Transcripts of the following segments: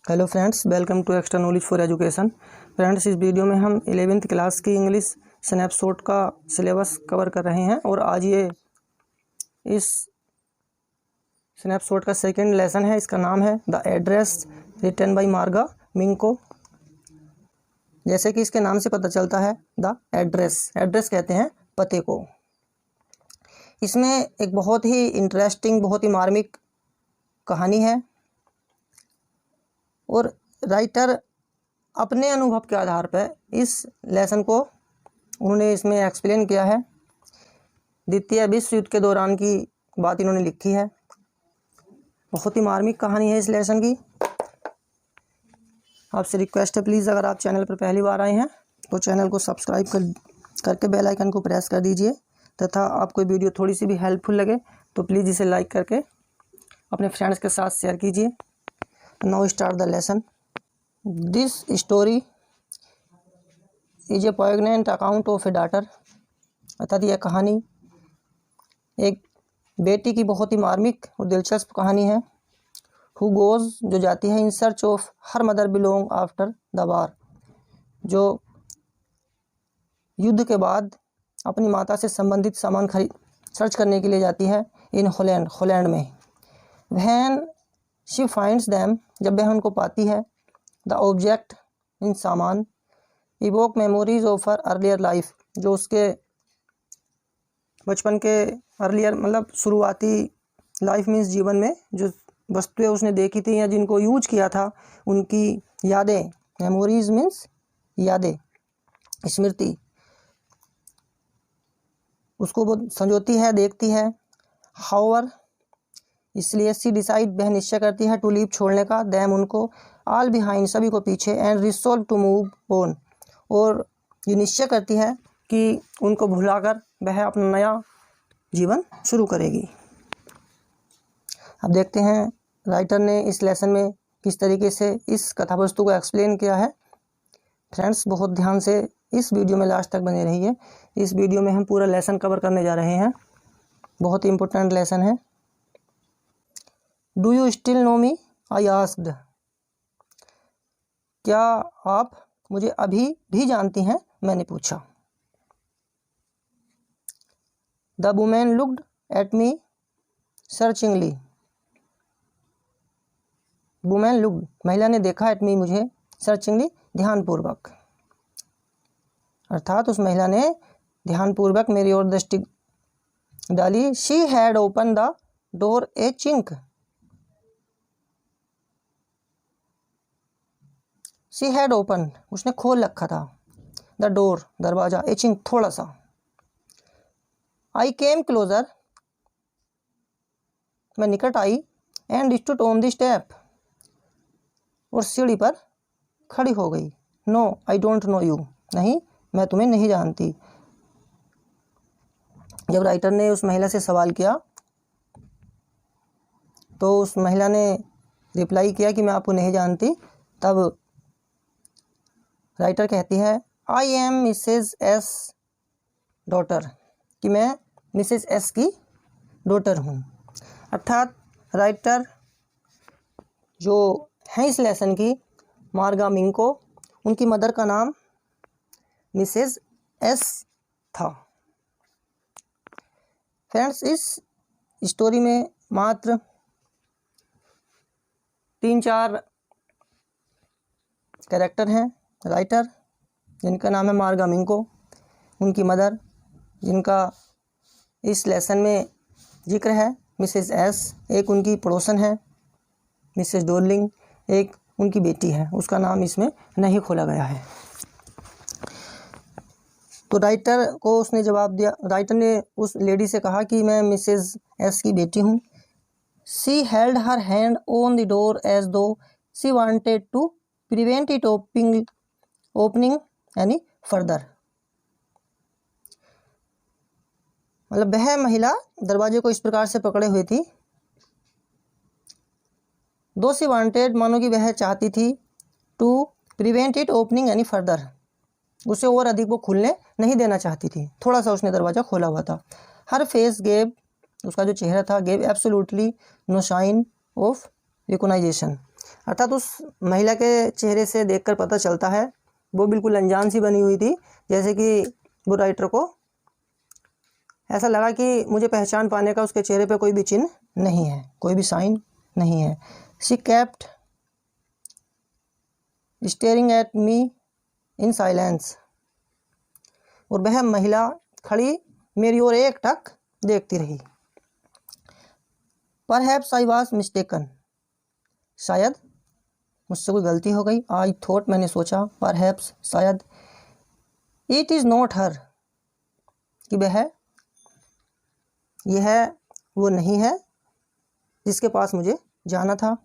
Hello friends, welcome to extra knowledge for education. Friends, इस video में हम 11th class की इंग्लिश स्नैपशॉट का सिलेबस कवर कर रहे हैं और आज ये इस स्नैपशॉट का सेकंड लेसन है। इसका नाम है द एड्रेस रिटन बाय मार्गा मिंको। जैसे कि इसके नाम से पता चलता है, द एड्रेस कहते हैं पते को। इसमें एक बहुत ही इंटरेस्टिंग, बहुत ही मार्मिक कहानी है और राइटर अपने अनुभव के आधार पर इस लेसन को उन्होंने इसमें एक्सप्लेन किया है। द्वितीय विश्व युद्ध के दौरान की बात इन्होंने लिखी है। बहुत ही मार्मिक कहानी है इस लेसन की। आपसे रिक्वेस्ट है, प्लीज़ अगर आप चैनल पर पहली बार आए हैं तो चैनल को सब्सक्राइब करके बेल आइकन को प्रेस कर दीजिए, तथा आपको वीडियो थोड़ी सी भी हेल्पफुल लगे तो प्लीज़ इसे लाइक करके अपने फ्रेंड्स के साथ शेयर कीजिए। Now start the lesson. This story is a पोइग्नेंट account of A daughter. अर्थात यह कहानी एक बेटी की बहुत ही मार्मिक और दिलचस्प कहानी है। हु गोज, जो जाती है, in search of her mother belong after the war, जो युद्ध के बाद अपनी माता से संबंधित सामान सर्च करने के लिए जाती है इन हॉलैंड में। व्हेन शी फाइंड्स दैम, जब वह उनको पाती है, द ऑब्जेक्ट, इन सामान, evoke memories of her earlier life, जो उसके बचपन के अर्लियर मतलब शुरुआती लाइफ मीन्स जीवन में जो वस्तुएं उसने देखी थी या जिनको यूज किया था उनकी यादें। मेमोरीज मीन्स यादें, स्मृति, उसको वो संजोती है, देखती है। हाउएवर, इसलिए सी डिसाइड, वह निश्चय करती है, टू लीव, छोड़ने का, दैम, उनको, ऑल बिहाइंड, सभी को पीछे, and resolve to move on, और ये निश्चय करती है कि उनको भुलाकर वह अपना नया जीवन शुरू करेगी। अब देखते हैं राइटर ने इस लेसन में किस तरीके से इस कथावस्तु को एक्सप्लेन किया है। फ्रेंड्स, बहुत ध्यान से इस वीडियो में लास्ट तक बने रहिए। इस वीडियो में हम पूरा लेसन कवर करने जा रहे हैं। बहुत ही इंपॉर्टेंट लेसन है। Do you still know me, I asked. क्या आप मुझे अभी भी जानती हैं, मैंने पूछा। The women looked at me searchingly. Women looked, महिला ने देखा, एट मी, मुझे, सर्चिंगली, ध्यानपूर्वक, अर्थात उस महिला ने ध्यानपूर्वक मेरी ओर दृष्टि डाली। She had open the door A chink. She had open, उसने खोल रखा था, द डोर, दरवाजा, ए चिंक, थोड़ा सा। आई केम क्लोजर, मैं निकट आई, and stood on the step, और सीढ़ी पर खड़ी हो गई। No I don't know you, नहीं, मैं तुम्हें नहीं जानती। जब राइटर ने उस महिला से सवाल किया तो उस महिला ने रिप्लाई किया कि मैं आपको नहीं जानती। तब राइटर कहती है, I am Mrs S daughter, कि मैं मिसेज एस की डॉटर हूँ। अर्थात राइटर जो है इस लेसन की, मार्गा मिंको, उनकी मदर का नाम मिसेज एस था। फ्रेंड्स, इस स्टोरी में मात्र 3-4 कैरेक्टर हैं। राइटर, जिनका नाम है मार्गा मिंको, उनकी मदर, जिनका इस लेसन में जिक्र है, मिसेज एस, एक उनकी पड़ोसन है मिसेज डोर्लिंग, एक उनकी बेटी है, उसका नाम इसमें नहीं खोला गया है। तो राइटर को उसने जवाब दिया, राइटर ने उस लेडी से कहा कि मैं मिसेज एस की बेटी हूँ। She held her hand on the door as though she wanted to prevent it opening any further. मतलब वह महिला दरवाजे को इस प्रकार से पकड़े हुई थी, दो सी वांटेड, मानो कि वह चाहती थी, to prevent it opening any further, उसे और अधिक वो खुलने नहीं देना चाहती थी, थोड़ा सा उसने दरवाज़ा खोला हुआ था। हर फेस गेव, उसका जो चेहरा था, gave absolutely no sign of recognisation, अर्थात उस महिला के चेहरे से देखकर पता चलता है वो बिल्कुल अनजान सी बनी हुई थी, जैसे कि वो राइटर को ऐसा लगा कि मुझे पहचान पाने का उसके चेहरे पे कोई भी चिन्ह नहीं है, कोई भी साइन नहीं है। She kept staring at me in silence, और वह महिला खड़ी मेरी ओर एकटक देखती रही। परहैप्स आई वॉज मिस्टेकन, शायद मुझसे कोई गलती हो गई। आई थॉट, मैंने सोचा। परहैप्स, शायद। इट इज़ नॉट हर, कि यह वो नहीं है जिसके पास मुझे जाना था।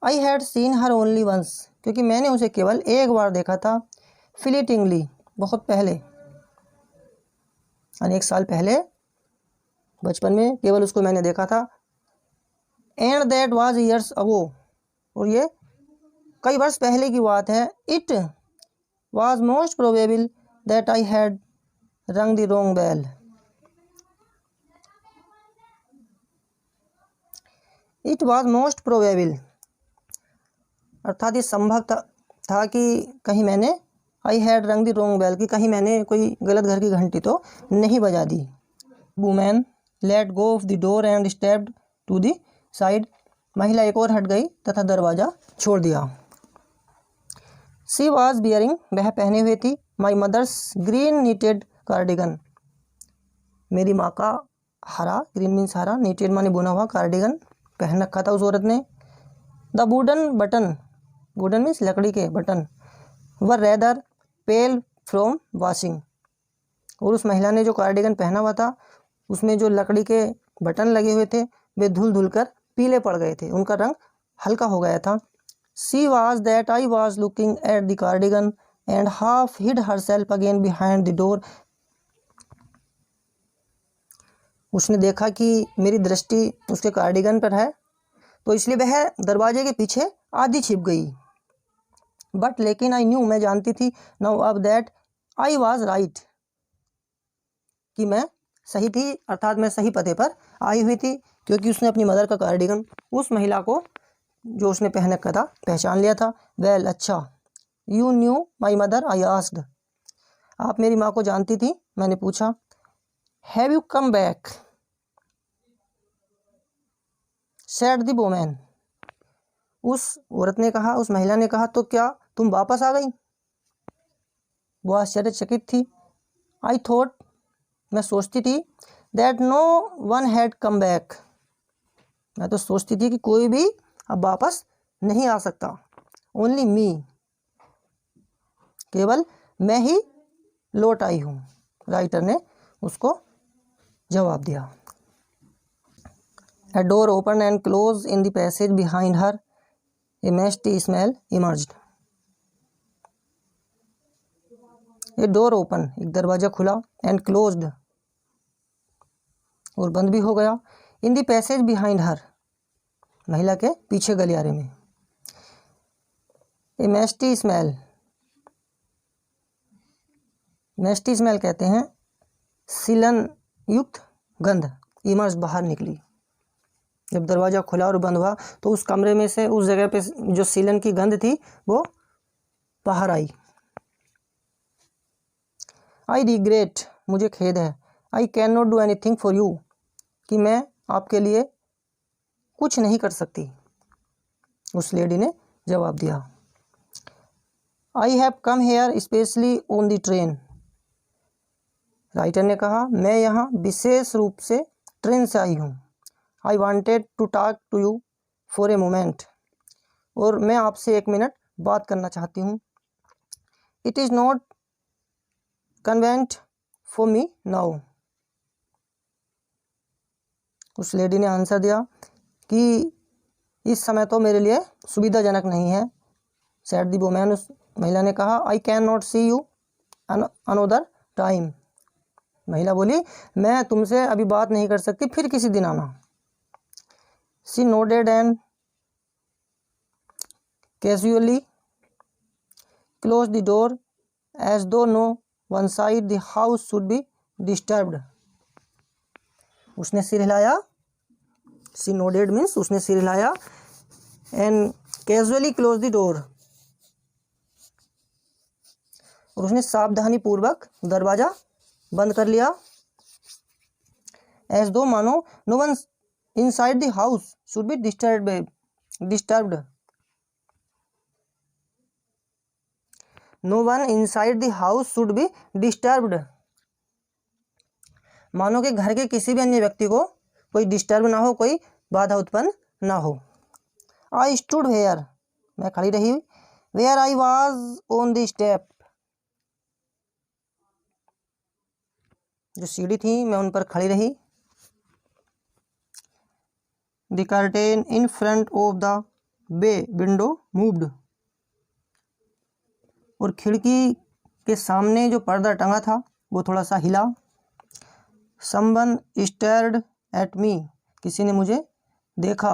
I had seen her only once, क्योंकि मैंने उसे केवल एक बार देखा था। फ्लीटिंगली, बहुत पहले, अनेक साल पहले, बचपन में केवल उसको मैंने देखा था। And that was years ago, और ये कई वर्ष पहले की बात है। It was most probable that I had rung the wrong bell. It was most probable, अर्थात ये संभव था कि कहीं मैंने I had rung the wrong bell, कि कहीं मैंने कोई गलत घर की घंटी तो नहीं बजा दी। Woman let go of the door and stepped to the side, महिला एक और हट गई तथा दरवाज़ा छोड़ दिया। शी वॉज बियरिंग, वह पहने हुए थी, my mother's green knitted cardigan, मेरी माँ का हरा, ग्रीन मीन्स हरा, नीटेड माने बुना हुआ, कार्डिगन पहन रखा था उस औरत ने। The wooden button, wooden means लकड़ी के button, were rather pale from washing, और उस महिला ने जो कार्डिगन पहना हुआ था उसमें जो लकड़ी के बटन लगे हुए थे वे धुल धुल कर पीले पड़ गए थे, उनका रंग हल्का हो गया था। She was that I was looking at the cardigan and half hid herself again behind the door, उसने देखा कि मेरी दृष्टि उसके कार्डिगन पर है तो इसलिए वह दरवाजे के पीछे आधी छिप गई। बट लेकिन आई न्यू, मैं जानती थी, नाउ अब दैट आई वॉज राइट, कि मैं सही थी, अर्थात मैं सही पते पर आई हुई थी, क्योंकि उसने अपनी मदर का कार्डिगन उस महिला को जो उसने पहन रखा था पहचान लिया था। वेल, अच्छा। You knew my mother, I asked, आप मेरी माँ को जानती थी, मैंने पूछा। Have you come back, said the woman, उस औरत ने कहा, उस महिला ने कहा, तो क्या तुम वापस आ गई? वो आश्चर्यचकित थी। आई थॉट, मैं सोचती थी, that no one had come back, मैं तो सोचती थी कि कोई भी अब वापस नहीं आ सकता। ओनली मी, केवल मैं ही लौट आई हूँ, राइटर ने उसको जवाब दिया। A door opened and closed in the passage behind her. A musty smell emerged. A door opened, एक दरवाजा खुला, and closed, और बंद भी हो गया। In the passage behind her, महिला के पीछे गलियारे में। A musty smell, musty smell कहते हैं सीलन युक्त गंध, emerged, बाहर निकली। जब दरवाज़ा खुला और बंद हुआ तो उस कमरे में से, उस जगह पे जो सीलन की गंध थी वो बाहर आई। आई रिग्रेट, मुझे खेद है। आई can not do anything for you, कि मैं आपके लिए कुछ नहीं कर सकती, उस लेडी ने जवाब दिया। I have come here specially on the train, writer ने कहा, मैं यहाँ विशेष रूप से ट्रेन से आई हूँ। I wanted to talk to you for a moment, और मैं आपसे एक मिनट बात करना चाहती हूँ। It is not convenient for me now, उस लेडी ने आंसर दिया कि इस समय तो मेरे लिए सुविधाजनक नहीं है। सैड द वुमन, उस महिला ने कहा। I can not see you another time, महिला बोली, मैं तुमसे अभी बात नहीं कर सकती, फिर किसी दिन आना। She nodded and casually closed the door as though no one side the house should be disturbed. उसने सिर हिलाया, she nodded means उसने सिर हिलाया and casually close the door, और उसने सावधानी पूर्वक दरवाजा बंद कर लिया। एज दो मानो no one inside the house should be disturbed, no one inside the house should be disturbed, मानो कि घर के किसी भी अन्य व्यक्ति को कोई डिस्टर्ब ना हो, कोई बाधा उत्पन्न ना हो। आई स्टूड वेयर, मैं खड़ी रही, where I was on the step, जो सीढ़ी थी मैं उन पर खड़ी रही। The curtain in front of the bay window moved, और खिड़की के सामने जो पर्दा टंगा था वो थोड़ा सा हिला। समवन स्टेयर्ड एट मी, किसी ने मुझे देखा।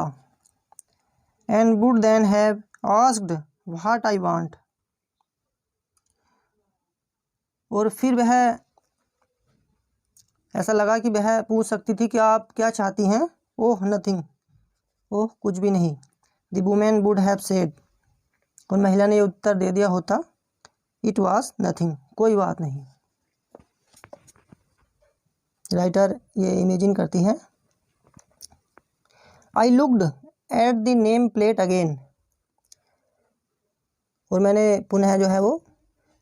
And would then have asked what I want, और फिर वह ऐसा लगा कि वह पूछ सकती थी कि आप क्या चाहती हैं। ओह नथिंग, ओह कुछ भी नहीं। The women would have said, और महिला ने ये उत्तर दे दिया होता, इट वाज नथिंग, कोई बात नहीं। राइटर ये इमेजिन करती हैं। I looked at the name plate again, और मैंने पुनः जो है वो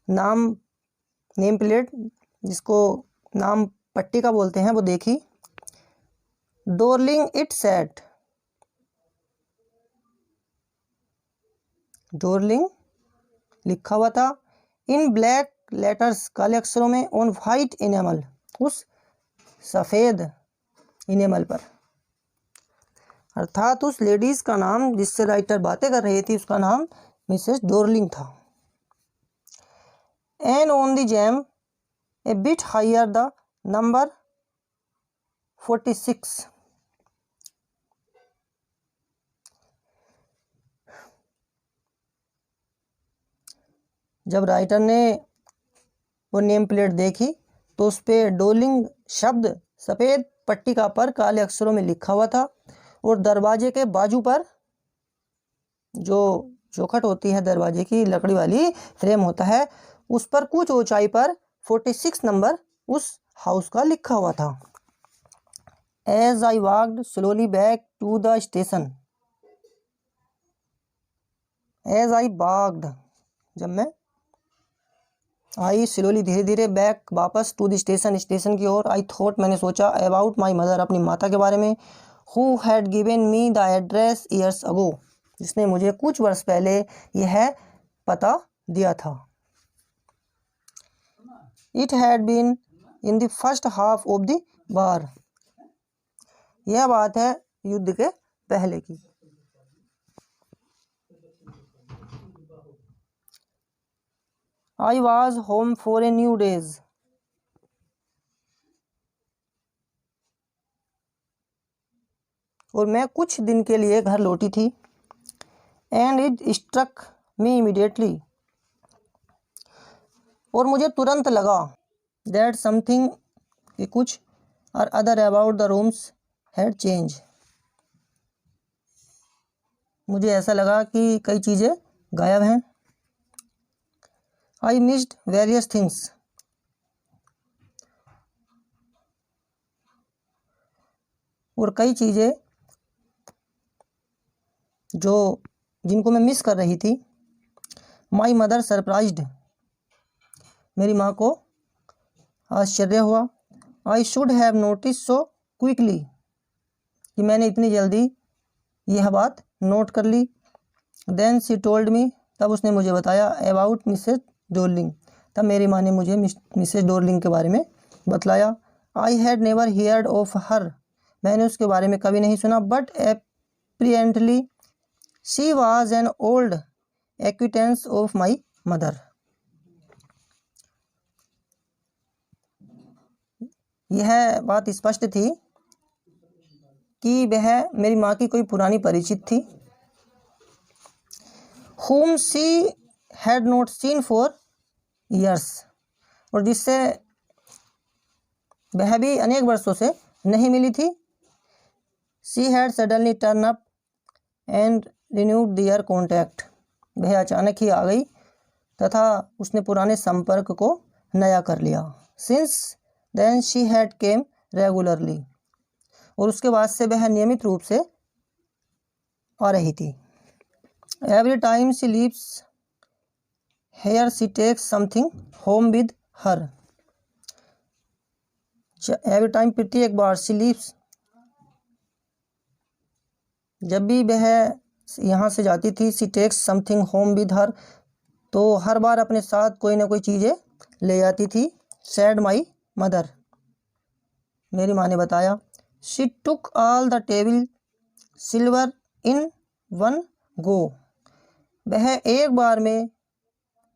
नेम प्लेट, जिसको नाम पट्टी का बोलते हैं, वो देखी। डोरलिंग इट सेट, डोरलिंग लिखा हुआ था, इन ब्लैक लेटर्स, काले अक्षरों में, ऑन वाइट इनेमल, उस सफ़ेद इनेमल पर। अर्थात उस लेडीज़ का नाम जिससे राइटर बातें कर रही थी उसका नाम मिसेस डोरलिंग था। And on the jamb a bit higher the number 46, जब राइटर ने वो नेम प्लेट देखी तो उस पर डोरलिंग शब्द सफ़ेद पट्टिका पर काले अक्षरों में लिखा हुआ था, और दरवाजे के बाजू पर जो चौखट होती है दरवाजे की, लकड़ी वाली फ्रेम होता है, उस पर कुछ ऊंचाई पर 46 नंबर उस हाउस का लिखा हुआ था। As I walked slowly back to the station, as I walked, जब मैं आई स्लोली धीरे धीरे, बैक वापस, टू द स्टेशन स्टेशन की ओर। आई थॉट, मैंने सोचा, अबाउट माई मदर, अपनी माता के बारे में। Who had given me the address years ago, जिसने मुझे कुछ वर्ष पहले यह पता दिया था। It had been in the first half of the war, यह बात है युद्ध के पहले की। I was home for a few days, और मैं कुछ दिन के लिए घर लौटी थी। And it struck me immediately, और मुझे तुरंत लगा, दैट समथिंग, कि कुछ, और other about the rooms had change, मुझे ऐसा लगा कि कई चीज़ें गायब हैं। आई मिस्ड वेरियस थिंग्स, और कई चीज़ें जिनको मैं मिस कर रही थी। माई मदर सरप्राइज्ड, मेरी माँ को आश्चर्य हुआ। I should have notice so quickly, कि मैंने इतनी जल्दी यह बात नोट कर ली। देन शी टोल्ड मी, तब उसने मुझे बताया, अबाउट मिसेस डोरलिंग, तब मेरी माँ ने मुझे मिसेस डोरलिंग के बारे में बतलाया। I had never heard of her, मैंने उसके बारे में कभी नहीं सुना। But apparently she was an old acquaintance of my mother, यह बात स्पष्ट थी कि वह मेरी माँ की कोई पुरानी परिचित थी। whom she had not seen for years, और जिससे वह भी अनेक वर्षों से नहीं मिली थी। she had suddenly turned up and renewed their contact, वह अचानक ही आ गई तथा उसने पुराने संपर्क को नया कर लिया। Since then she had came regularly, और उसके बाद से वह नियमित रूप से आ रही थी। Every time she leaves here she takes something home with her, every time प्रत्येक बार, शी लीव्स जब भी वह यहाँ से जाती थी, she takes something home with her, तो हर बार अपने साथ कोई ना कोई चीज़ें ले जाती थी। सैड माई मदर, मेरी माँ ने बताया। She took all the table silver in one go, वह एक बार में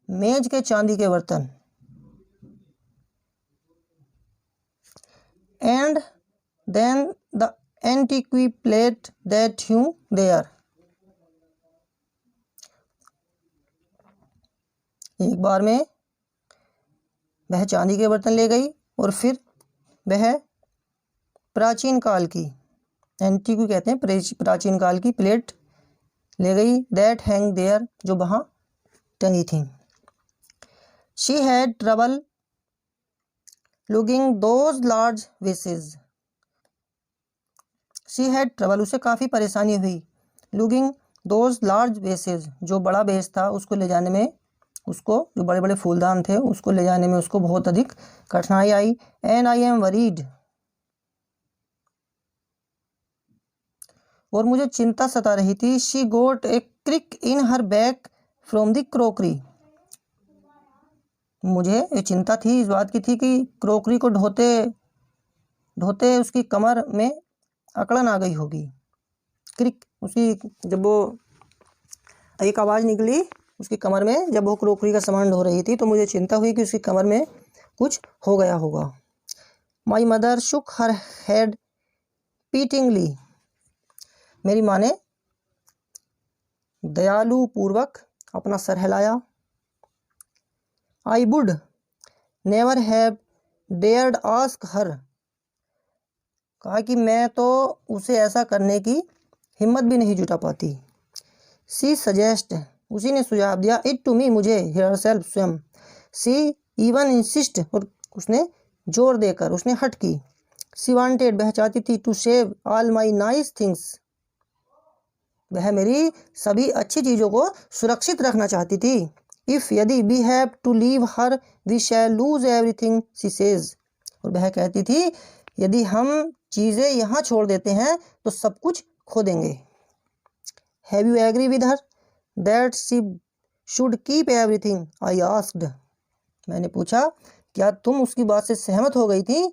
मेज के चांदी के बर्तन, and then the antique plate that ह्यू देयर, एक बार में वह चांदी के बर्तन ले गई और फिर वह प्राचीन काल की, एंटीक्वी कहते हैं प्राचीन काल की प्लेट ले गई, दैट हैंग देयर, जो वहाँ टंगी थी। She had trouble lugging those large vases, she had trouble, उसे काफ़ी परेशानी हुई, लुकिंग दोज लार्ज वेसेस, जो बड़ा बेस था उसको ले जाने में, उसको जो बड़े बड़े फूलदान थे उसको ले जाने में उसको बहुत अधिक कठिनाई आई। एंड आई एम वरीड, और मुझे चिंता सता रही थी। She got a crick in her back from the crockery, मुझे ये चिंता थी, इस बात की थी कि क्रोकरी को ढोते ढोते उसकी कमर में अकड़न आ गई होगी। क्रिक, उसकी जब वो एक आवाज़ निकली उसकी कमर में, जब वो क्रोकरी का सामान ढो रही थी, तो मुझे चिंता हुई कि उसकी कमर में कुछ हो गया होगा। My mother Shuk her head पीटिंगली, मेरी माँ ने दयालु पूर्वक अपना सर हिलाया। I would never have dared ask her, कहा कि मैं तो उसे ऐसा करने की हिम्मत भी नहीं जुटा पाती। सी सजेस्ट, उसी ने सुझाव दिया, इट टू मी, मुझे, हियरसेल्फ, स्वयं। सी इवन इंसिस्ट, और उसने जोर देकर, उसने हट की। सी वांटेड, वह चाहती थी, to save all my nice things, वह मेरी सभी अच्छी चीज़ों को सुरक्षित रखना चाहती थी। इफ़, यदि, we have to leave here we shall lose everything, she says, और वह कहती थी यदि हम चीज़ें यहाँ छोड़ देते हैं तो सब कुछ खो देंगे। Have you agree with her that she should keep everything, I asked, मैंने पूछा क्या तुम उसकी बात से सहमत हो गई थी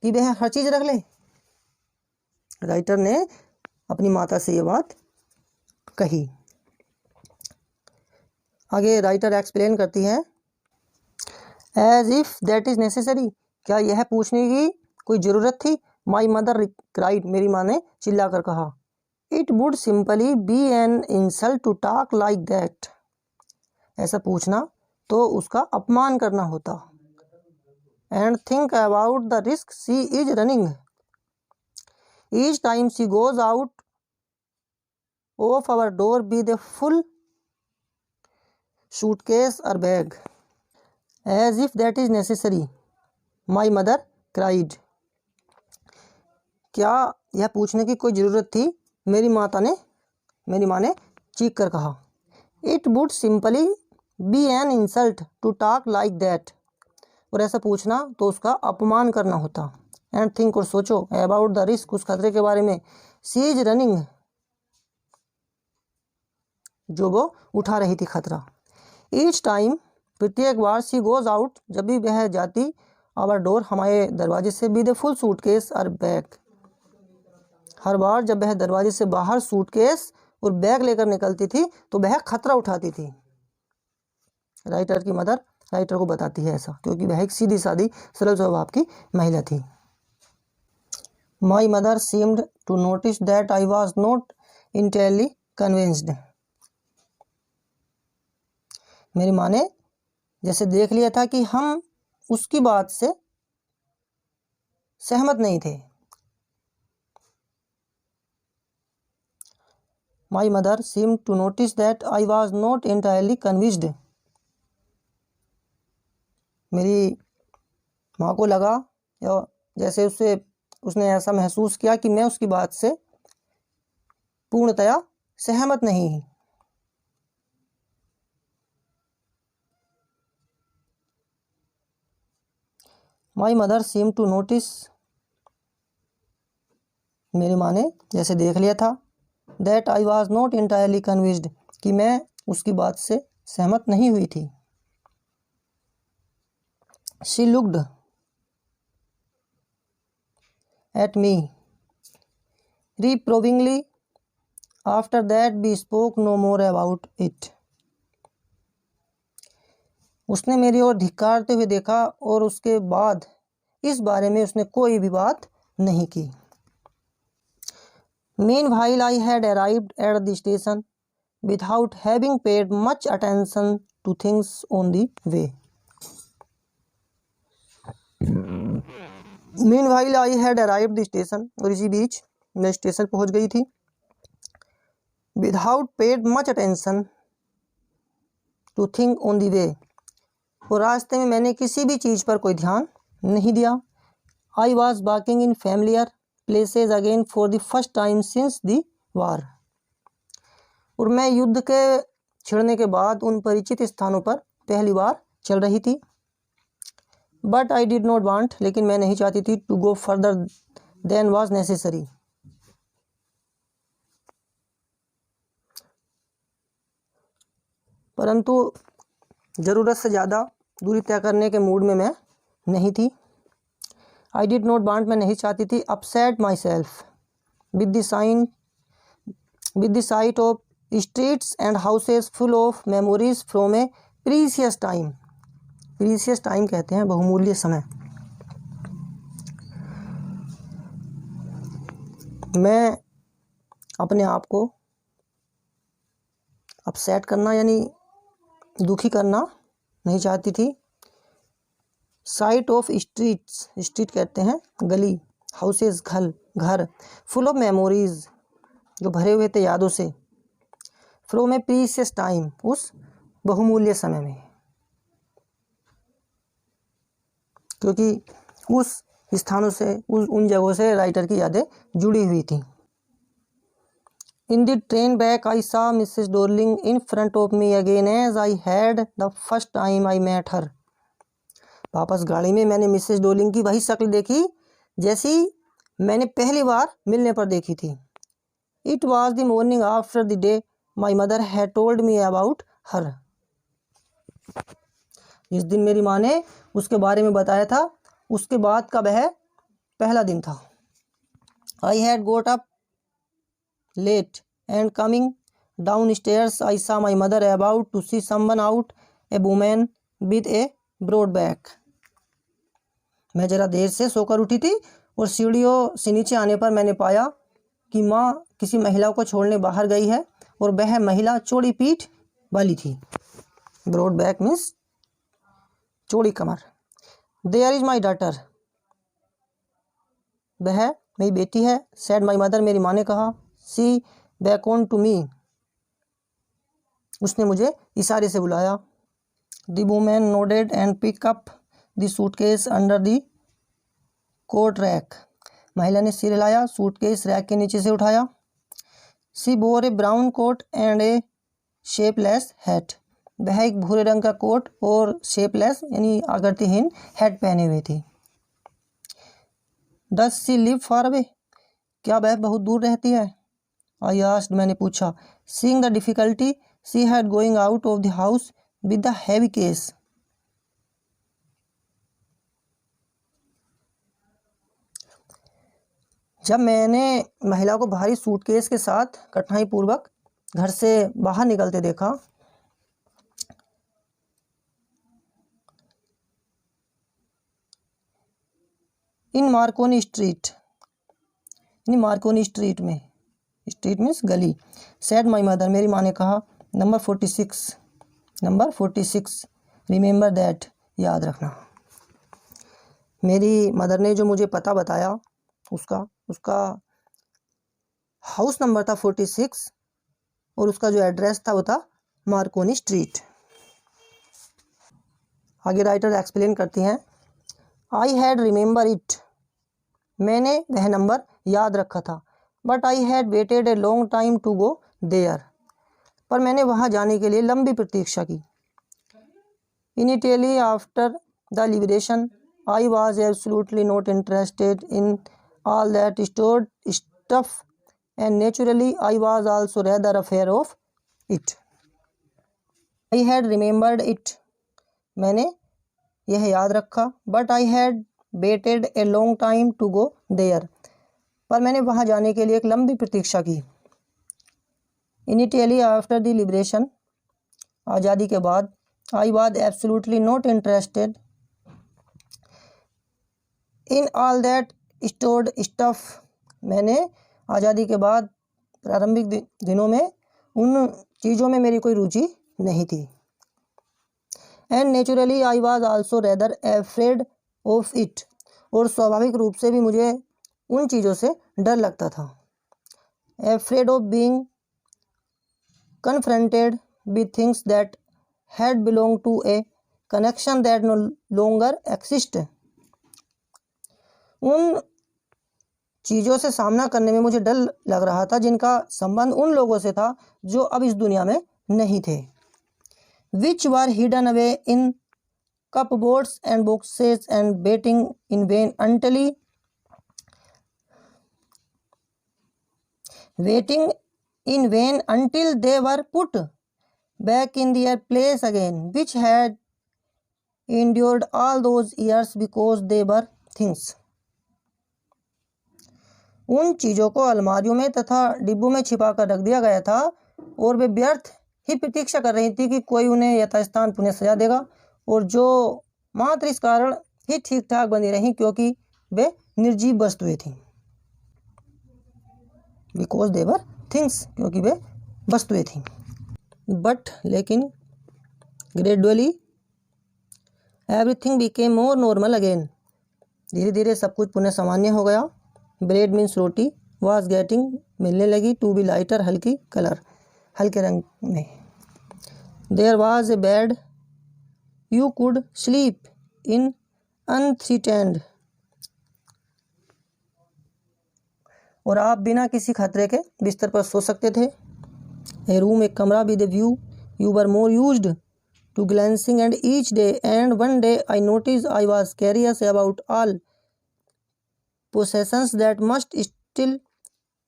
कि वह हर चीज़ रख ले। राइटर ने अपनी माता से ये बात कही। आगे राइटर एक्सप्लेन करती है, as if that is necessary, क्या यह पूछने की कोई ज़रूरत थी। माई मदर क्राइड, मेरी माँ ने चिल्ला कर कहा। It would simply be an insult to talk like that, ऐसा पूछना तो उसका अपमान करना होता। And think about the risk she is running each time she goes out of our door with a full suitcase or bag. As if that is necessary, my mother cried, क्या यह पूछने की कोई ज़रूरत थी, मेरी माँ ने चीख कर कहा। It would simply be an insult to talk like that, और ऐसा पूछना तो उसका अपमान करना होता। एंड थिंक, और सोचो, अबाउट द रिस्क, उस खतरे के बारे में, शी इज रनिंग, जो वो उठा रही थी खतरा। ईच टाइम, प्रत्येक बार, शी गोज आउट, जब भी वह जाती, आवर डोर, हमारे दरवाजे से, with a full suitcase or bag, हर बार जब वह दरवाजे से बाहर सूटकेस और बैग लेकर निकलती थी तो वह खतरा उठाती थी। राइटर की मदर राइटर को बताती है ऐसा, क्योंकि वह एक सीधी सादी सरल स्वभाव की महिला थी। My mother seemed to notice that I was not entirely convinced, मेरी माँ ने जैसे देख लिया था कि हम उसकी बात से सहमत नहीं थे। My mother seem to notice that I was not entirely convinced. मेरी माँ को लगा या जैसे उसने ऐसा महसूस किया कि मैं उसकी बात से पूर्णतया सहमत नहीं हूँ। My mother seem to notice, मेरी माँ ने जैसे देख लिया था, that I was not entirely convinced, कि मैं उसकी बात से सहमत नहीं हुई थी। She looked at me reprovingly. After that we spoke no more about it. उसने मेरी ओर धिक्कारते हुए देखा और उसके बाद इस बारे में उसने कोई भी बात नहीं की। Meanwhile I had arrived at the station without having paid much attention to things on the way. Meanwhile I had arrived the station, और इसी बीच मैं स्टेशन पहुंच गई थी। Without paid much attention to things on the way, और रास्ते में मैंने किसी भी चीज़ पर कोई ध्यान नहीं दिया। I was walking in familiar places again for the first time since the war, और मैं युद्ध के छिड़ने के बाद उन परिचित स्थानों पर पहली बार चल रही थी। But I did not want, लेकिन मैं नहीं चाहती थी, to go further than was necessary, परंतु ज़रूरत से ज़्यादा दूरी तय करने के मूड में मैं नहीं थी। आई डिड नॉट वांट, मैं नहीं चाहती थी, upset my self with the site of streets and houses full of memories from A precious time. Precious time कहते हैं बहुमूल्य समय। मैं अपने आप को अपसेट करना यानी दुखी करना नहीं चाहती थी। साइट ऑफ स्ट्रीट्स, स्ट्रीट कहते हैं गली, हाउसेस घर, फुल ऑफ मेमोरीज जो भरे हुए थे यादों से, फ्रॉम ए प्रीसियस टाइम उस बहुमूल्य समय में, क्योंकि उस स्थानों से उन जगहों से राइटर की यादें जुड़ी हुई थी। In the train back I saw Mrs. Dorling in front of me again as I had the first time I met her. वापस गाड़ी में मैंने मिसेस डोलिंग की वही शक्ल देखी जैसी मैंने पहली बार मिलने पर देखी थी। It was the morning after the day my mother had told me about her. जिस दिन मेरी माँ ने उसके बारे में बताया था, उसके बाद का वह पहला दिन था। I had got up late and coming downstairs I saw my mother about to see someone out, a woman with a broad back. मैं जरा देर से सोकर उठी थी और सीढ़ियों से नीचे आने पर मैंने पाया कि माँ किसी महिला को छोड़ने बाहर गई है और वह महिला चौड़ी पीठ वाली थी। ब्रॉड बैक मीन्स चौड़ी कमर। देयर इज माई डॉटर, वह मेरी बेटी है। सैड माई मदर, मेरी माँ ने कहा। She beckoned to me, उसने मुझे इशारे से बुलाया। The women nodded and pick up the suitcase under the coat rack, महिला ने सिर हिलाया, सूटकेस रैक के नीचे से उठाया। She wore a brown coat and a shapeless hat, वह एक भूरे रंग का कोट और शेपलेस यानी आकृतिहीन हैट पहने हुए थी। डस सी लिव फार अवे, क्या वह बहुत दूर रहती है? आई आस्क्ड, मैंने पूछा। Seeing the difficulty she had going out of the house with the heavy case, जब मैंने महिला को भारी सूटकेस के साथ कठिनाई पूर्वक घर से बाहर निकलते देखा, इन मार्कोनी स्ट्रीट, यानी मार्कोनी स्ट्रीट में, स्ट्रीट मीन्स गली। सैड माई मदर, मेरी माँ ने कहा। नंबर 46, रिमेंबर दैट, याद रखना। मेरी मदर ने जो मुझे पता बताया उसका हाउस नंबर था 46 और उसका जो एड्रेस था वो था मार्कोनी स्ट्रीट। आगे राइटर एक्सप्लेन करती हैं, आई हैड रिमेंबर इट, मैंने वह नंबर याद रखा था, but I had waited a long time to go there, पर मैंने वहाँ जाने के लिए लंबी प्रतीक्षा की। Initially after the liberation I was absolutely not interested in all that stored stuff and naturally I was also rather afraid of it. I had remembered it, मैंने यह याद रखा, but I had waited a long time to go there, पर मैंने वहाँ जाने के लिए एक लंबी प्रतीक्षा की। Initially after the liberation, आज़ादी के बाद, I was absolutely not interested in all that stored stuff, मैंने आज़ादी के बाद प्रारंभिक दिनों में उन चीज़ों में मेरी कोई रुचि नहीं थी। And naturally I was also rather afraid of it, और स्वाभाविक रूप से भी मुझे उन चीज़ों से डर लगता था। Afraid of being confronted with things that had belong to a connection that no longer exist, उन चीज़ों से सामना करने में मुझे डर लग रहा था जिनका संबंध उन लोगों से था जो अब इस दुनिया में नहीं थे। Which were hidden away in cupboards and boxes and waiting in vain until they were put back in their place again, which had endured all those years because they were things. उन चीज़ों को अलमारियों में तथा डिब्बों में छिपा कर रख दिया गया था और वे व्यर्थ ही प्रतीक्षा कर रही थी कि कोई उन्हें यथास्थान पुनः सजा देगा, और जो मात्र इस कारण ही ठीक ठाक बनी रही क्योंकि वे निर्जीव वस्तुएं थीं। बिकॉज दे वर थिंग्स, क्योंकि वे वस्तुएं थीं। बट लेकिन gradually everything became more normal again, धीरे धीरे सब कुछ पुनः सामान्य हो गया। Bread means roti, was getting मिलने लगी, टू बी लाइटर हल्की, कलर हल्के रंग में। There was a bed you could sleep in unthreatened, और आप बिना किसी खतरे के बिस्तर पर सो सकते थे। ए रूम, एक कमरा, with a view, you were more used to glancing and each day and one day I notice I was curious about all possessions that must still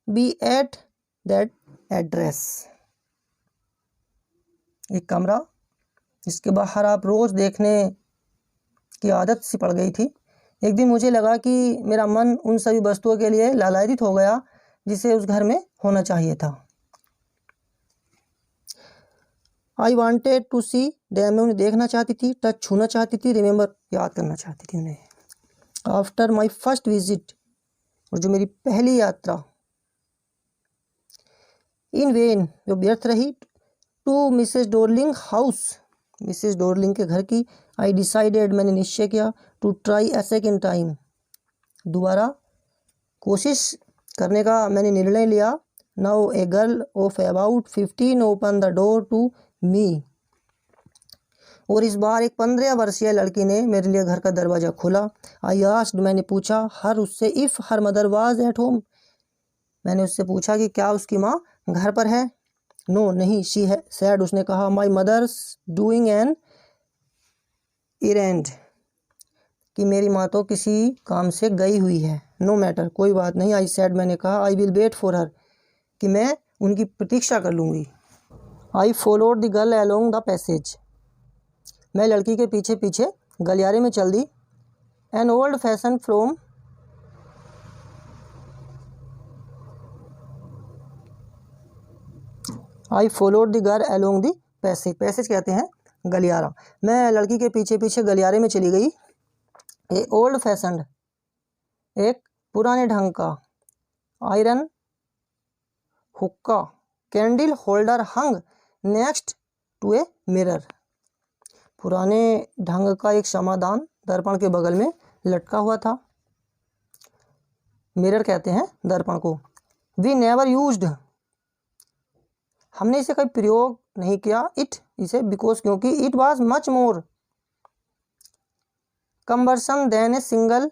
be at that address। एक कमरा जिसके बाहर आप रोज देखने की आदत सी पड़ गई थी। एक दिन मुझे लगा कि मेरा मन उन सभी वस्तुओं के लिए लालायित हो गया जिसे उस घर में होना चाहिए था। I wanted to see them, मैं उन्हें देखना चाहती थी, टच छूना चाहती थी, रिमेंबर याद करना चाहती थी उन्हें। आफ्टर माई फर्स्ट विजिट, और जो मेरी पहली यात्रा, इन वेन, जो व्यर्थ रही, to Mrs Dorling house, Mrs Dorling के घर की, आई डिसाइडेड, मैंने निश्चय किया, to try a second time, दोबारा कोशिश करने का मैंने निर्णय लिया। Now a girl of about 15 open the door to me, और इस बार एक 15 वर्षीय लड़की ने मेरे लिए घर का दरवाज़ा खोला। आई आस्क्ड, मैंने पूछा, हर उससे, if her mother was at home, मैंने उससे पूछा कि क्या उसकी माँ घर पर है। नो, नहीं, शी है सैड, उसने कहा, माई मदर्स डूइंग एन इरेंड, कि मेरी माँ तो किसी काम से गई हुई है। नो मैटर, कोई बात नहीं, आई सैड, मैंने कहा, I will wait for her, कि मैं उनकी प्रतीक्षा कर लूँगी। I followed the girl along the passage, मैं लड़की के पीछे पीछे गलियारे में चल दी। An old fashion from, I followed the girl along the passage, passage कहते हैं गलियारा। मैं लड़की के पीछे पीछे गलियारे में चली गई। ए ओल्ड फैशनड, एक पुराने ढंग का, iron hookah candle holder hung next to a mirror, पुराने ढंग का एक समाधान दर्पण के बगल में लटका हुआ था। मिरर कहते हैं दर्पण को। वी नेवर यूज्ड, हमने इसे कभी प्रयोग नहीं किया इट इसे, बिकॉज क्योंकि it was much more cumbersome than a single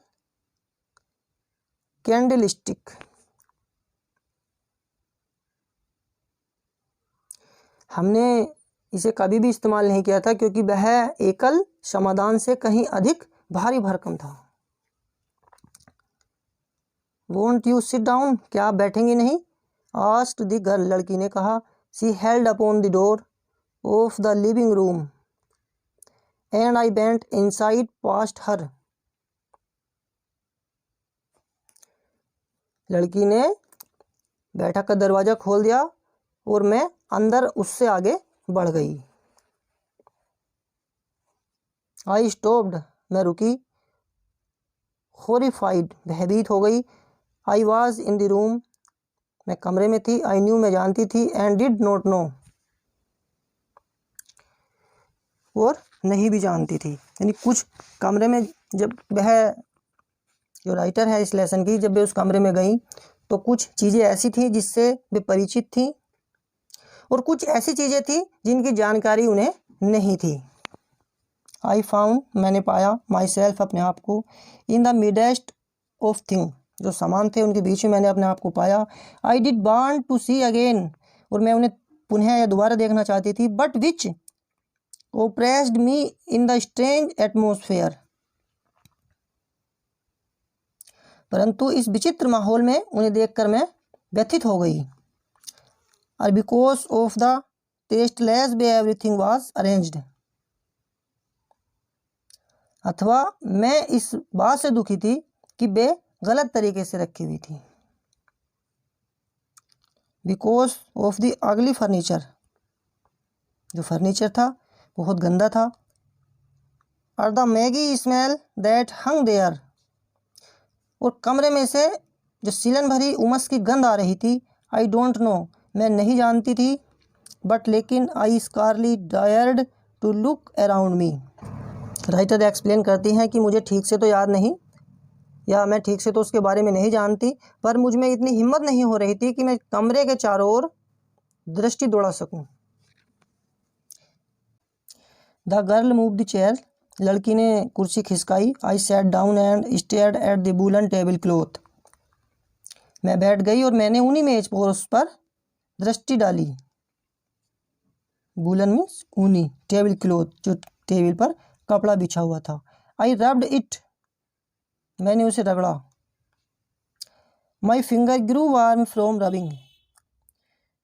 candlestick. हमने इसे कभी भी इस्तेमाल नहीं किया था क्योंकि वह एकल समाधान से कहीं अधिक भारी भरकम था। वोंट यू सिट डाउन, क्या आप बैठेंगे नहीं? आस्क्ड द गर्ल, लड़की ने कहा। She held open the door of the living room and I went inside past her. लड़की ने बैठक का दरवाजा खोल दिया और मैं अंदर उससे आगे बढ़ गई। आई स्टॉप्ड, मैं रुकी। हॉरिफाइड, भयभीत हो गई। I was in the room, मैं कमरे में थी। आई न्यू, मैं जानती थी। एंड डिड नॉट नो, और नहीं भी जानती थी। यानी कुछ कमरे में, जब वह जो राइटर है इस लेसन की, जब वे उस कमरे में गई तो कुछ चीज़ें ऐसी थी जिससे वे परिचित थी और कुछ ऐसी चीज़ें थी जिनकी जानकारी उन्हें नहीं थी। आई फाउंड, मैंने पाया। माई सेल्फ, अपने आप को। In the midst of thing, जो सामान थे उनके बीच में मैंने अपने आप को पाया। I did want to see again, और मैं उन्हें पुनः या दोबारा देखना चाहती थी। But which oppressed me in the strange atmosphere, परंतु इस विचित्र माहौल में उन्हें देखकर मैं व्यथित हो गई। और because of the tasteless way everything was arranged, अथवा मैं इस बात से दुखी थी कि वे गलत तरीके से रखी हुई थी। Because of the ugly furniture, जो फर्नीचर था बहुत गंदा था। और the muggy smell that hung there, और कमरे में से जो सीलन भरी उमस की गंध आ रही थी। आई डोंट नो, मैं नहीं जानती थी। बट लेकिन I scarcely dared to look around me. Writer explain करती हैं कि मुझे ठीक से तो याद नहीं, या मैं ठीक से तो उसके बारे में नहीं जानती, पर मुझ में इतनी हिम्मत नहीं हो रही थी कि मैं कमरे के चारों ओर दृष्टि दौड़ा सकूं। The girl move the chair, लड़की ने कुर्सी खिसकाई। I sat down and stared at the woollen tablecloth, मैं बैठ गई और मैंने उन्हीं मेज पर उस पर दृष्टि डाली। वूलन मीन्स ऊनी, टेबल क्लॉथ जो टेबल पर कपड़ा बिछा हुआ था। आई रब्ड इट, मैंने उसे रगड़ा। My finger grew warm from rubbing,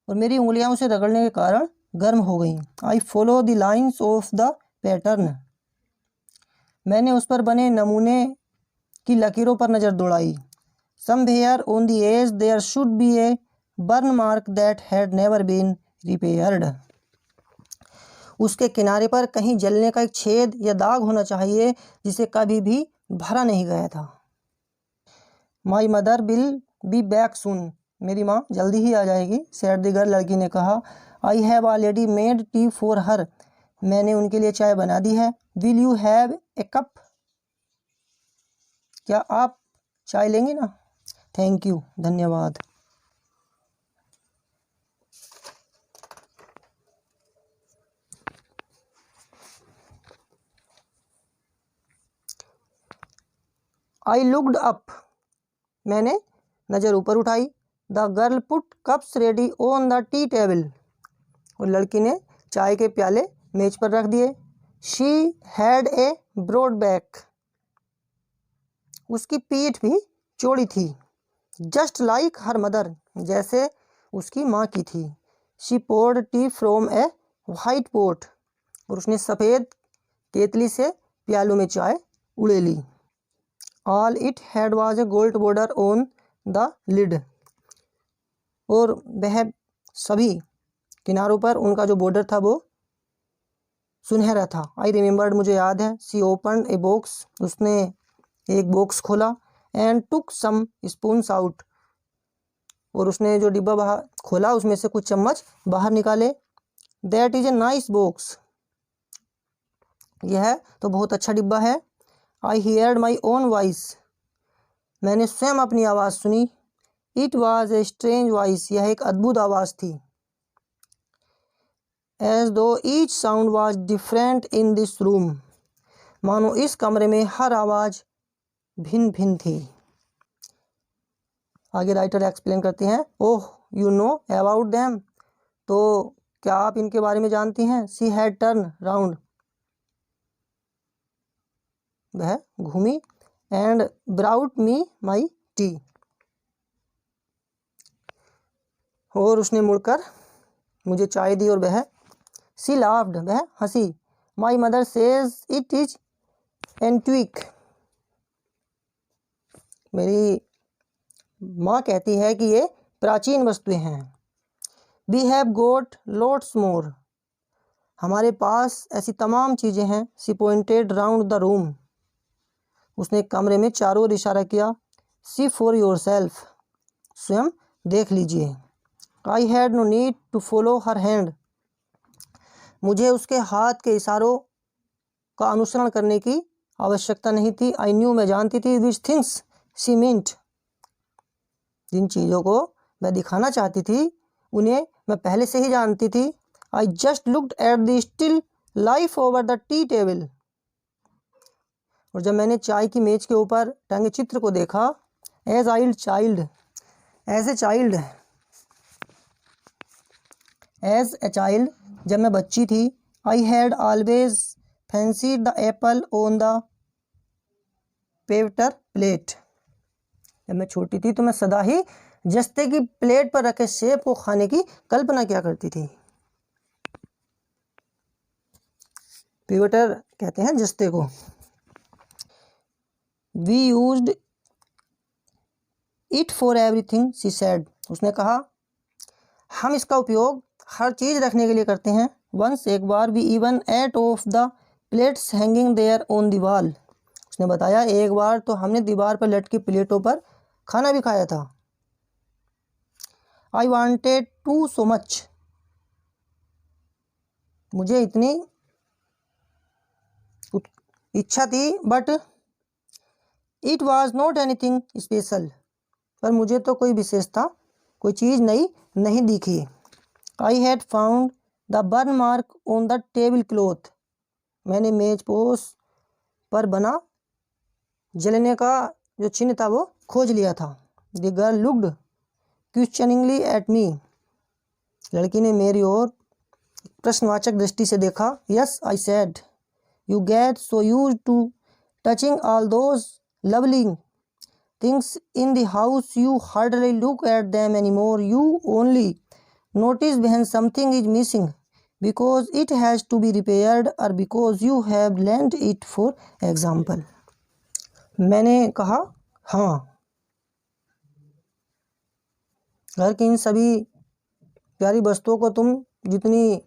और मेरी उंगलियां उसे रगड़ने के कारण गर्म हो गईं। I follow the lines of the pattern, मैंने उस पर बने नमूने की लकीरों पर नज़र दौड़ाई। Somewhere on the edge there should be a burn mark that had never been repaired, उसके किनारे पर कहीं जलने का एक छेद या दाग होना चाहिए जिसे कभी भी भरा नहीं गया था। My mother will be back soon, मेरी माँ जल्दी ही आ जाएगी। सैड द गर्ल, लड़की ने कहा। I have already made tea for her, मैंने उनके लिए चाय बना दी है। Will you have a cup, क्या आप चाय लेंगी ना? थैंक यू, धन्यवाद। आई लुक्ड अप, मैंने नज़र ऊपर उठाई। The girl put cups ready on the tea table, और लड़की ने चाय के प्याले मेज पर रख दिए। She had a broad back, उसकी पीठ भी चौड़ी थी। जस्ट लाइक हर मदर, जैसे उसकी माँ की थी। She poured tea from a white pot, और उसने सफ़ेद केतली से प्यालों में चाय उड़ेली। All it had was a gold border on the lid, और वह सभी किनारों पर उनका जो बॉर्डर था वो सुनहरा था। आई रिमेंबर्ड, मुझे याद है। सी ओपन ए बॉक्स, उसने एक बॉक्स खोला। And took some spoons out, और उसने जो डिब्बा बाहर खोला उसमें से कुछ चम्मच बाहर निकाले। That is a nice box, यह तो बहुत अच्छा डिब्बा है। आई हियर्ड माई ओन वॉइस, मैंने स्वयं अपनी आवाज़ सुनी। It was a strange voice, यह एक अद्भुत आवाज़ थी। as though each sound was different in this room. मानो इस कमरे में हर आवाज़ भिन्न भिन्न थी। आगे राइटर एक्सप्लेन करती हैं, oh you know about them, तो क्या आप इनके बारे में जानती हैं। सी हैड टर्न राउंड, वह घूमी, and brought me my T, और उसने मुड़कर मुझे चाय दी और वह सी लाफ्ड, वह हंसी। My mother says it is antique, मेरी माँ कहती है कि ये प्राचीन वस्तुएं हैं। वी हैव गोट लोट्स मोर, हमारे पास ऐसी तमाम चीज़ें हैं। सी पॉइंटेड राउंड द रूम, उसने कमरे में चारों ओर इशारा किया। सी फॉर योर सेल्फ, स्वयं देख लीजिए। I had no need to follow her hand, मुझे उसके हाथ के इशारों का अनुसरण करने की आवश्यकता नहीं थी। आई न्यू, मैं जानती थी। विच थिंग्स शी मींट, जिन चीज़ों को मैं दिखाना चाहती थी उन्हें मैं पहले से ही जानती थी। I just looked at the still life over the tea table, और जब मैंने चाय की मेज के ऊपर टंगे चित्र को देखा, एज ए चाइल्ड, जब मैं बच्ची थी, I had always fancied the apple on the pewter plate, जब मैं छोटी थी तो मैं सदा ही जस्ते की प्लेट पर रखे सेब को खाने की कल्पना किया करती थी। पेवटर कहते हैं जस्ते को। We used it for everything, she said, उसने कहा हम इसका उपयोग हर चीज़ रखने के लिए करते हैं। वंस, एक बार, we even ate off the plates hanging there on the wall, उसने बताया एक बार तो हमने दीवार पर लटकी प्लेटों पर खाना भी खाया था। I wanted to so much, मुझे इतनी इच्छा थी, but it was not anything special, पर मुझे तो कोई विशेषता, कोई चीज़ नई नहीं दिखी। I had found the burn mark on the table cloth, मैंने मेज पोश पर बना जलने का जो चिन्ह था वो खोज लिया था। The girl looked questioningly at me, लड़की ने मेरी ओर प्रश्नवाचक दृष्टि से देखा। Yes, I said, you get so used to touching all those lovely things in the house you hardly look at them any more, you only notice when something is missing because it has to be repaired or because you have lent it for example. मैंने कहा, हाँ, घर की इन सभी प्यारी वस्तुओं को तुम जितनी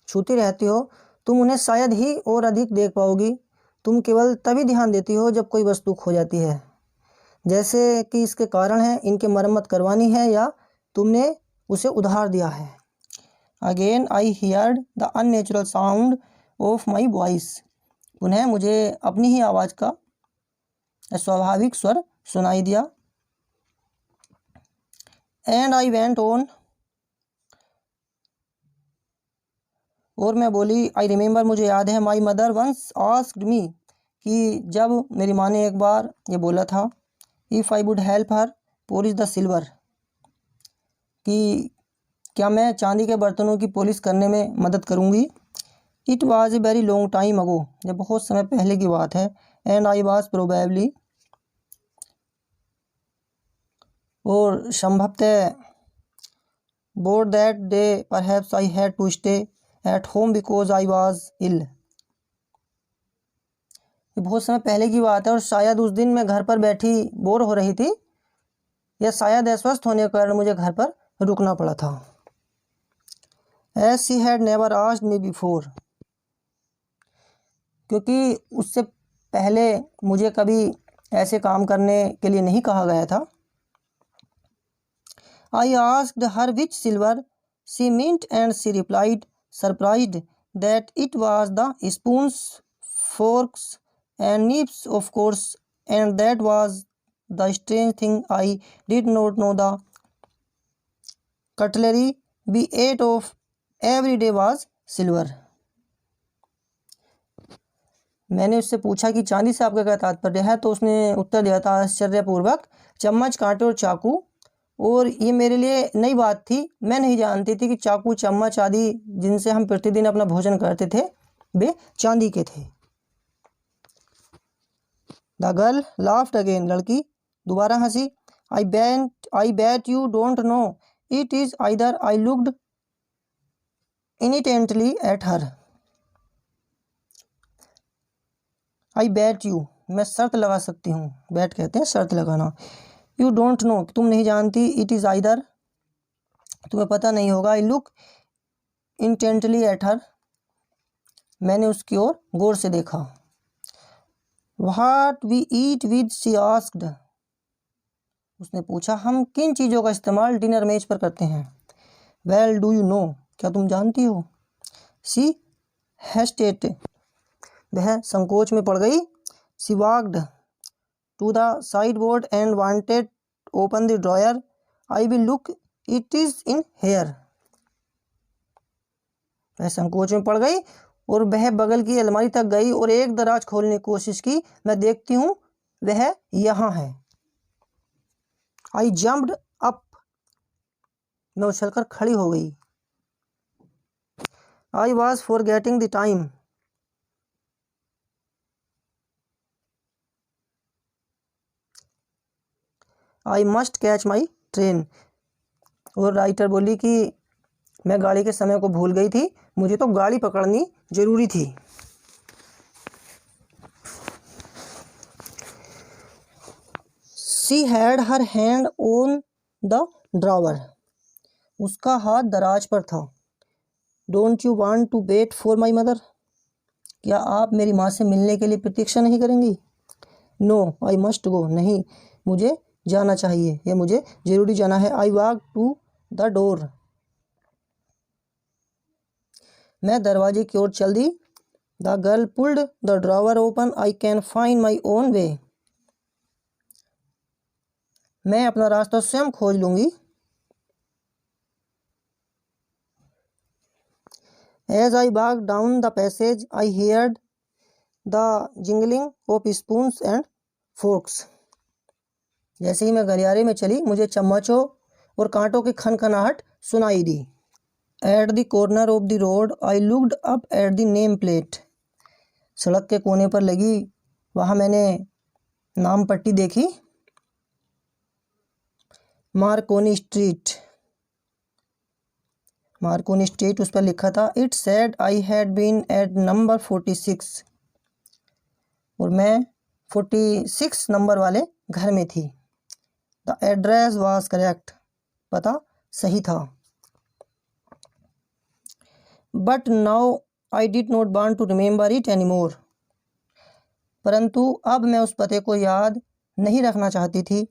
छूती रहती हो, तुम उन्हें शायद ही और अधिक देख पाओगी। तुम केवल तभी ध्यान देती हो जब कोई वस्तु खो जाती है, जैसे कि इसके कारण है, इनकी मरम्मत करवानी है या तुमने उसे उधार दिया है। Again I heard the unnatural sound of my voice, पुनः मुझे अपनी ही आवाज़ का स्वाभाविक स्वर सुनाई दिया। एंड आई वेंट ऑन, और मैं बोली, आई रिमेंबर, मुझे याद है, my mother once asked me, कि जब मेरी माँ ने एक बार ये बोला था, if I would help her polish the silver, कि क्या मैं चांदी के बर्तनों की पॉलिश करने में मदद करूँगी। It was a very long time ago, ये बहुत समय पहले की बात है। एंड आई वाज प्रोबेबली, और संभवतः, bored that day perhaps I had to stay at home because I was ill, ये बहुत समय पहले की बात है और शायद उस दिन मैं घर पर बैठी बोर हो रही थी, या शायद अस्वस्थ होने के कारण मुझे घर पर रुकना पड़ा था। As she had never asked me before, क्योंकि उससे पहले मुझे कभी ऐसे काम करने के लिए नहीं कहा गया था। I asked her which silver she meant and she replied, surprised, that it was the spoons, forks and knives, of course, and that was the strange thing. I did not know the cutlery we ate of every day was silver. मैंने उससे पूछा कि चांदी से आपका क्या तात्पर्य है, तो उसने उत्तर दिया था आश्चर्यपूर्वक, चम्मच, कांटे और चाकू। और ये मेरे लिए नई बात थी, मैं नहीं जानती थी कि चाकू, चम्मच आदि जिनसे हम प्रतिदिन अपना भोजन करते थे वे चांदी के थे। द गर्ल लाफ्ड अगेन, लड़की दोबारा हंसी। I bet you don't know it is either. I looked intently at her. I bet you, मैं शर्त लगा सकती हूँ, बैट कहते हैं शर्त लगाना। यू डोंट नो, तुम नहीं जानती। इट इज़ आइदर, तुम्हें पता नहीं होगा। I look intently at her, मैंने उसकी ओर गौर से देखा। What we eat with, she asked, उसने पूछा हम किन चीज़ों का इस्तेमाल डिनर मेज पर करते हैं। वेल डू यू नो, क्या तुम जानती हो। शी हेस्टेट, वह संकोच में पड़ गई। She walked to the sideboard and wanted open the drawer. I will look, it is in here. वह संकोच में पड़ गई और वह बगल की अलमारी तक गई और एक दराज खोलने की कोशिश की। मैं देखती हूँ वह यहाँ है। आई जम्प्ड अप, मैं उछलकर खड़ी हो गई। I was forgetting the time, I must catch my train. और राइटर बोली कि मैं गाड़ी के समय को भूल गई थी, मुझे तो गाड़ी पकड़नी जरूरी थी। She had her hand on the drawer, उसका हाथ दराज पर था। Don't you want to wait for my mother, क्या आप मेरी माँ से मिलने के लिए प्रतीक्षा नहीं करेंगी। नो आई मस्ट गो, नहीं मुझे जाना चाहिए या मुझे जरूरी जाना है। I walk to the door, मैं दरवाजे की ओर चल दी। The girl pulled the drawer open, I can find my own way, मैं अपना रास्ता स्वयं खोज लूंगी। As I walk down the passage I heard the jingling of spoons and forks, जैसे ही मैं गलियारे में चली मुझे चम्मचों और कांटों की खनखनाहट सुनाई दी। At the corner of the road I looked up at the name plate, सड़क के कोने पर लगी वहाँ मैंने नाम पट्टी देखी। मार्कोनी स्ट्रीट, मार्कोनी स्ट्रीट उस पर लिखा था। It said I had been at number 46, और मैं 46 नंबर वाले घर में थी। द एड्रेस वाज करेक्ट, पता सही था। But now I did not want to remember it any more, परंतु अब मैं उस पते को याद नहीं रखना चाहती थी।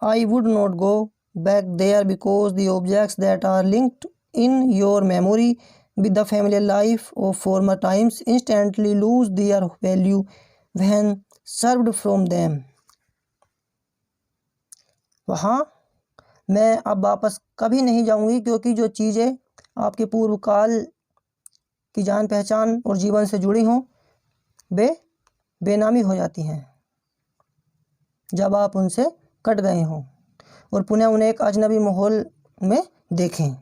I would not go back there because the objects that are linked in your memory with the familiar life of former times instantly lose their value when served from them. वहाँ मैं अब वापस कभी नहीं जाऊंगी, क्योंकि जो चीज़ें आपके पूर्व काल की जान पहचान और जीवन से जुड़ी हों वे बेनामी हो जाती हैं जब आप उनसे कट गए हों और पुनः उन्हें एक अजनबी माहौल में देखें।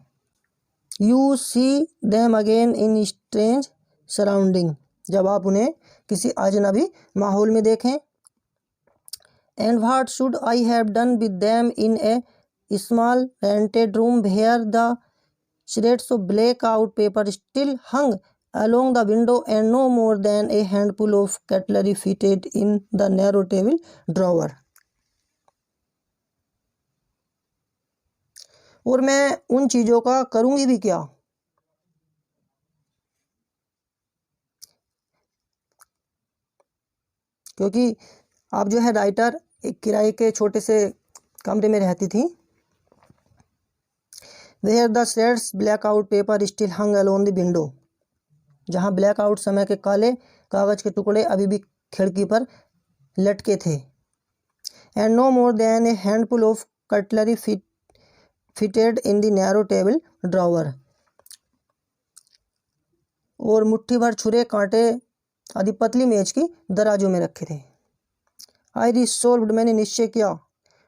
You see them again in strange surrounding, जब आप उन्हें किसी अजनबी माहौल में देखें। And what should I have done with them in a small rented room where the shreds of blackout paper still hung along the window and no more than a handful of cutlery fitted in the narrow table drawer. और मैं उन चीज़ों का करूँगी भी क्या, क्योंकि आप जो है राइटर एक किराए के छोटे से कमरे में रहती थी। Where the shreds blackout paper still hung along the window, जहाँ ब्लैकआउट समय के काले कागज के टुकड़े अभी भी खिड़की पर लटके थे। And no more than a handful of cutlery fitted in the narrow table drawer, और मुट्ठी भर छुरे कांटे आदि पतली मेज की दराजों में रखे थे। आई रिसोल्व्ड, मैंने निश्चय किया,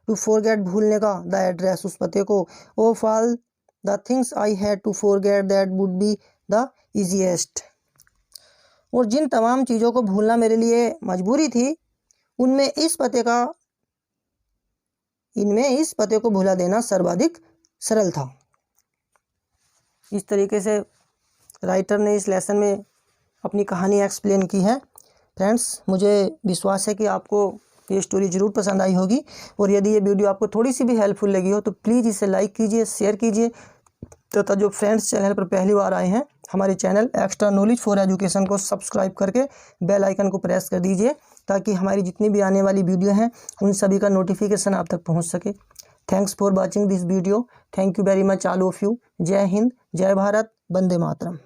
टू फॉरगेट, भूलने का, द एड्रेस, उस पते को, of all the things I had to forget that would be the easiest, और जिन तमाम चीज़ों को भूलना मेरे लिए मजबूरी थी इनमें इस पते को भुला देना सर्वाधिक सरल था। इस तरीके से राइटर ने इस लेसन में अपनी कहानी एक्सप्लेन की है। फ्रेंड्स, मुझे विश्वास है कि आपको ये स्टोरी ज़रूर पसंद आई होगी, और यदि ये वीडियो आपको थोड़ी सी भी हेल्पफुल लगी हो तो प्लीज़ इसे लाइक कीजिए, शेयर कीजिए, तथा जो फ्रेंड्स चैनल पर पहली बार आए हैं हमारे channel extra knowledge for education को सब्सक्राइब करके बेल आइकन को प्रेस कर दीजिए, ताकि हमारी जितनी भी आने वाली वीडियो हैं उन सभी का नोटिफिकेशन आप तक पहुंच सके। Thanks for watching this video. Thank you very much all of you. जय हिंद, जय भारत, वंदे मातरम।